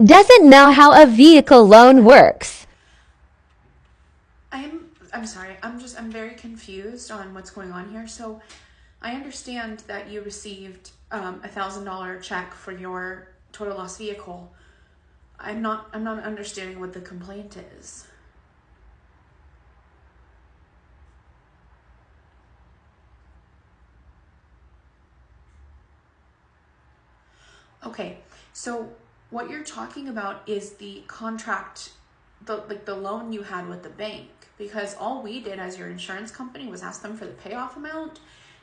doesn't know how a vehicle loan works. I'm sorry. I'm very confused on what's going on here. So I understand that you received $1,000 check for your total loss vehicle. I'm not understanding what the complaint is. Okay, so what you're talking about is the contract, the loan you had with the bank, because all we did as your insurance company was ask them for the payoff amount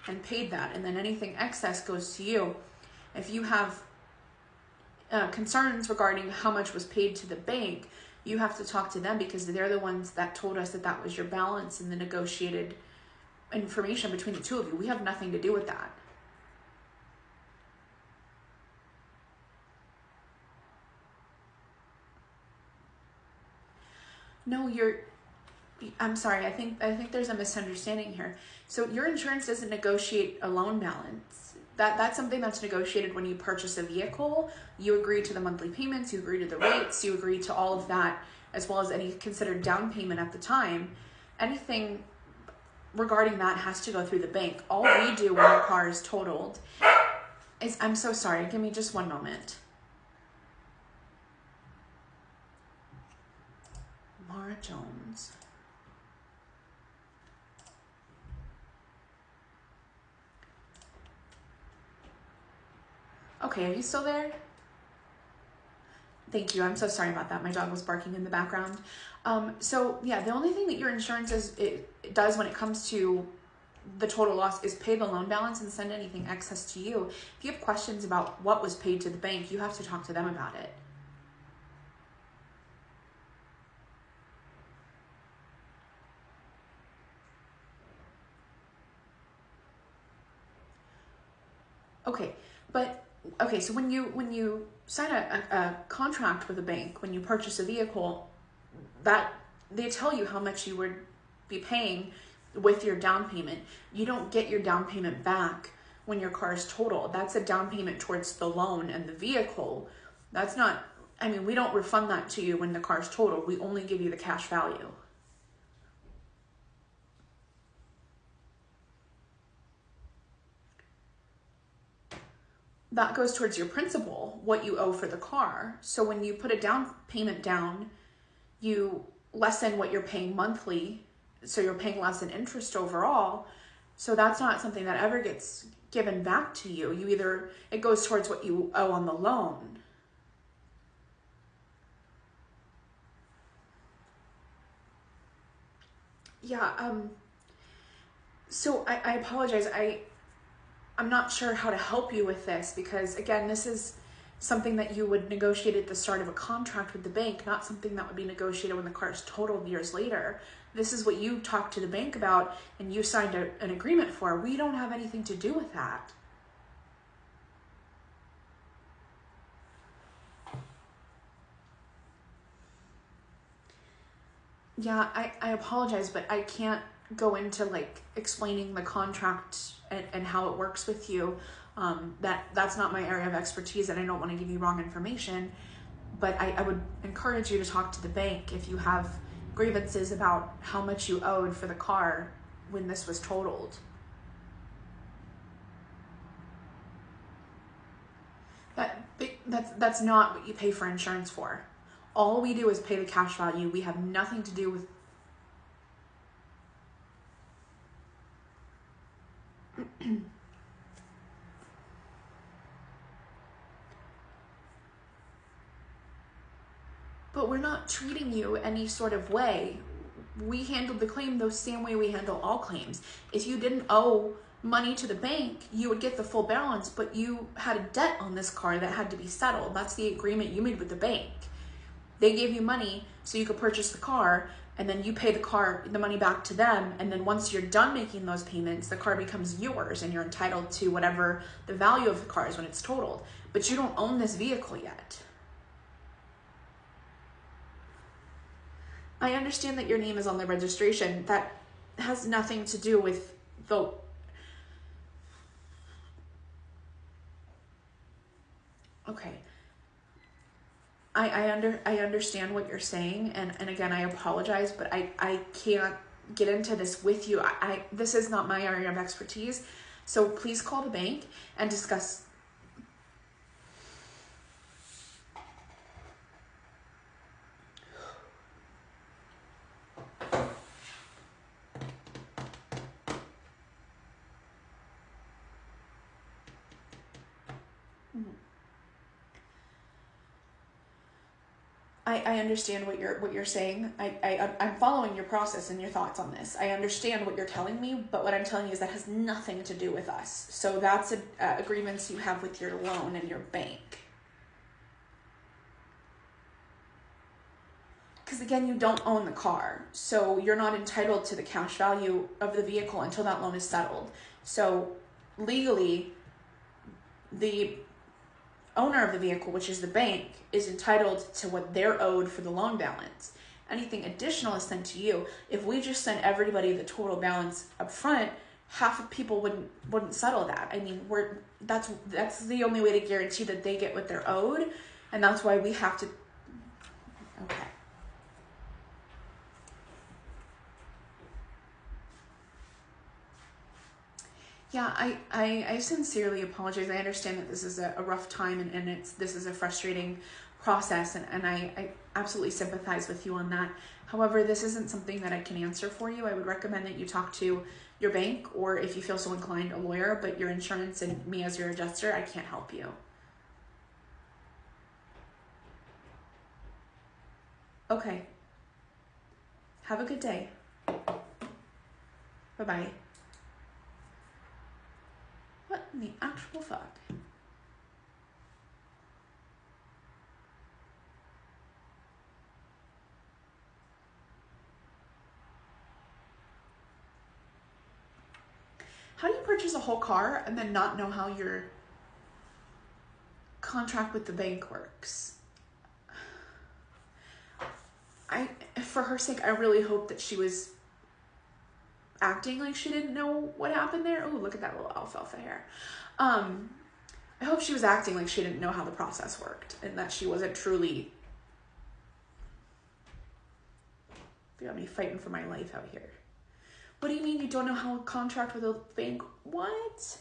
and paid that, and then anything excess goes to you. If you have concerns regarding how much was paid to the bank, you have to talk to them because they're the ones that told us that that was your balance in the negotiated information between the two of you. We have nothing to do with that. No, I'm sorry. I think there's a misunderstanding here. So your insurance doesn't negotiate a loan balance. That's something that's negotiated when you purchase a vehicle. You agree to the monthly payments, you agree to the rates, you agree to all of that, as well as any considered down payment at the time. Anything regarding that has to go through the bank. All we do when your car is totaled is, I'm so sorry. Give me just one moment. Mara Jones. Okay, are you still there? Thank you. I'm so sorry about that. My dog was barking in the background. So yeah, the only thing that your insurance it does when it comes to the total loss is pay the loan balance and send anything excess to you. If you have questions about what was paid to the bank, you have to talk to them about it. Okay, but okay, so when you sign a contract with a bank, when you purchase a vehicle, that they tell you how much you would be paying with your down payment. You don't get your down payment back when your car is totaled. That's a down payment towards the loan and the vehicle. That's not, I mean, we don't refund that to you when the car's totaled. We only give you the cash value. That goes towards your principal, what you owe for the car. So when you put a down payment down, you lessen what you're paying monthly, so you're paying less in interest overall. So that's not something that ever gets given back to you. It goes towards what you owe on the loan. Yeah, so I apologize. I'm not sure how to help you with this because, again, this is something that you would negotiate at the start of a contract with the bank, not something that would be negotiated when the car is totaled years later. This is what you talked to the bank about and you signed an agreement for. We don't have anything to do with that. Yeah, I apologize, but I can't go into like explaining the contract and how it works with you. That's not my area of expertise, and I don't want to give you wrong information. But I would encourage you to talk to the bank if you have grievances about how much you owed for the car when this was totaled. That's not what you pay for insurance for. All we do is pay the cash value. We have nothing to do with. But we're not treating you any sort of way. We handled the claim the same way we handle all claims. If you didn't owe money to the bank, you would get the full balance, but you had a debt on this car that had to be settled. That's the agreement you made with the bank. They gave you money so you could purchase the car, and then you pay the money back to them, and then once you're done making those payments, the car becomes yours and you're entitled to whatever the value of the car is when it's totaled. But you don't own this vehicle yet. I understand that your name is on the registration. That has nothing to do with the. Okay. I understand what you're saying, and again, I apologize, but I can't get into this with you. This is not my area of expertise, so please call the bank and discuss. I understand what you're saying. I'm following your process and your thoughts on this. I understand what you're telling me, but what I'm telling you is that has nothing to do with us. So that's agreements you have with your loan and your bank. Because again, you don't own the car, so you're not entitled to the cash value of the vehicle until that loan is settled. So legally, the owner of the vehicle, which is the bank, is entitled to what they're owed for the loan balance. Anything additional is sent to you. If we just sent everybody the total balance up front, half of people wouldn't settle that. I mean, that's the only way to guarantee that they get what they're owed, and that's why we have to. Okay. Yeah, I sincerely apologize. I understand that this is a rough time and this is a frustrating process, and I absolutely sympathize with you on that. However, this isn't something that I can answer for you. I would recommend that you talk to your bank, or if you feel so inclined, a lawyer, but your insurance and me as your adjuster, I can't help you. Okay. Have a good day. Bye-bye. What in the actual fuck? How do you purchase a whole car and then not know how your contract with the bank works? For her sake, I really hope that she was acting like she didn't know what happened there. Oh, look at that little alfalfa hair. I hope she was acting like she didn't know how the process worked and that she wasn't truly. You got me fighting for my life out here. What do you mean you don't know how a contract with a bank? What?